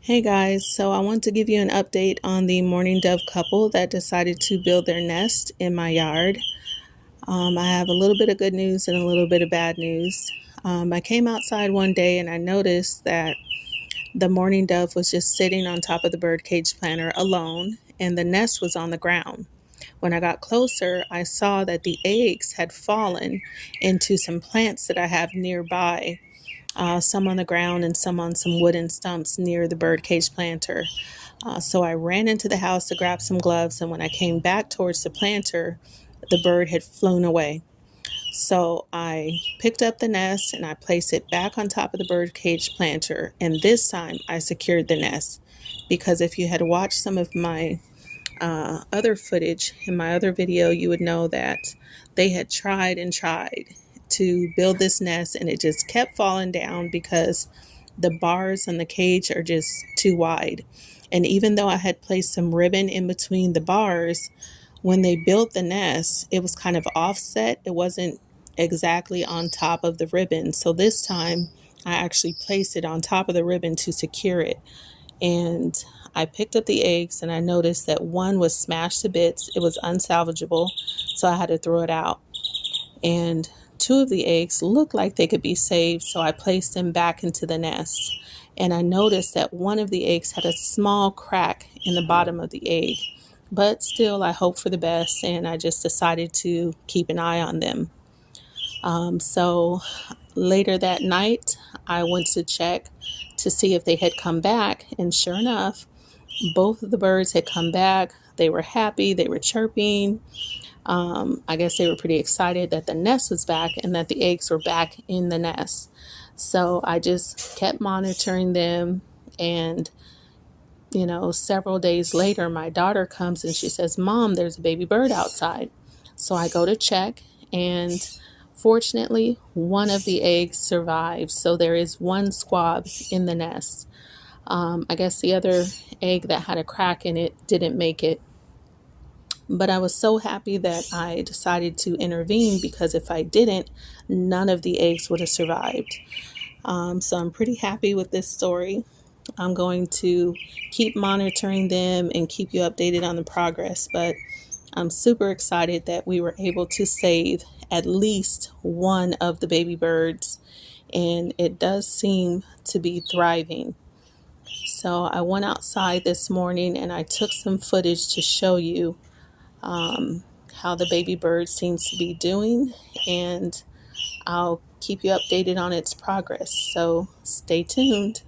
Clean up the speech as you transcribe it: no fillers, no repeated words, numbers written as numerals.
Hey guys, so I want to give you an update on the Mourning Dove couple that decided to build their nest in my yard. I have a little bit of good news and a little bit of bad news. I came outside one day and I noticed that the Mourning Dove was just sitting on top of the birdcage planter alone, and the nest was on the ground. When I got closer, I saw that the eggs had fallen into some plants that I have nearby, some on the ground and some on some wooden stumps near the birdcage planter. So I ran into the house to grab some gloves, and when I came back towards the planter, the bird had flown away. So I picked up the nest and I placed it back on top of the birdcage planter, and this time I secured the nest, because if you had watched some of my other footage in my other video, you would know that they had tried and tried to build this nest and it just kept falling down because the bars on the cage are just too wide. And even though I had placed some ribbon in between the bars, when they built the nest, it was kind of offset. It wasn't exactly on top of the ribbon. So this time I actually placed it on top of the ribbon to secure it. And I picked up the eggs and I noticed that one was smashed to bits. It was unsalvageable, so I had to throw it out. And two of the eggs looked like they could be saved, so I placed them back into the nest. And I noticed that one of the eggs had a small crack in the bottom of the egg. But still, I hope for the best, and I just decided to keep an eye on them. So later that night, I went to check to see if they had come back, and sure enough, both of the birds had come back. They were happy, they were chirping. I guess they were pretty excited that the nest was back and that the eggs were back in the nest. So I just kept monitoring them, and several days later, my daughter comes and she says, "Mom, there's a baby bird outside." So I go to check, and fortunately, one of the eggs survived. So there is one squab in the nest. I guess the other egg that had a crack in it didn't make it. But I was so happy that I decided to intervene, because if I didn't, none of the eggs would have survived. So I'm pretty happy with this story. I'm going to keep monitoring them and keep you updated on the progress. But I'm super excited that we were able to save at least one of the baby birds, and it does seem to be thriving. So I went outside this morning and I took some footage to show you how the baby bird seems to be doing, and I'll keep you updated on its progress. So stay tuned.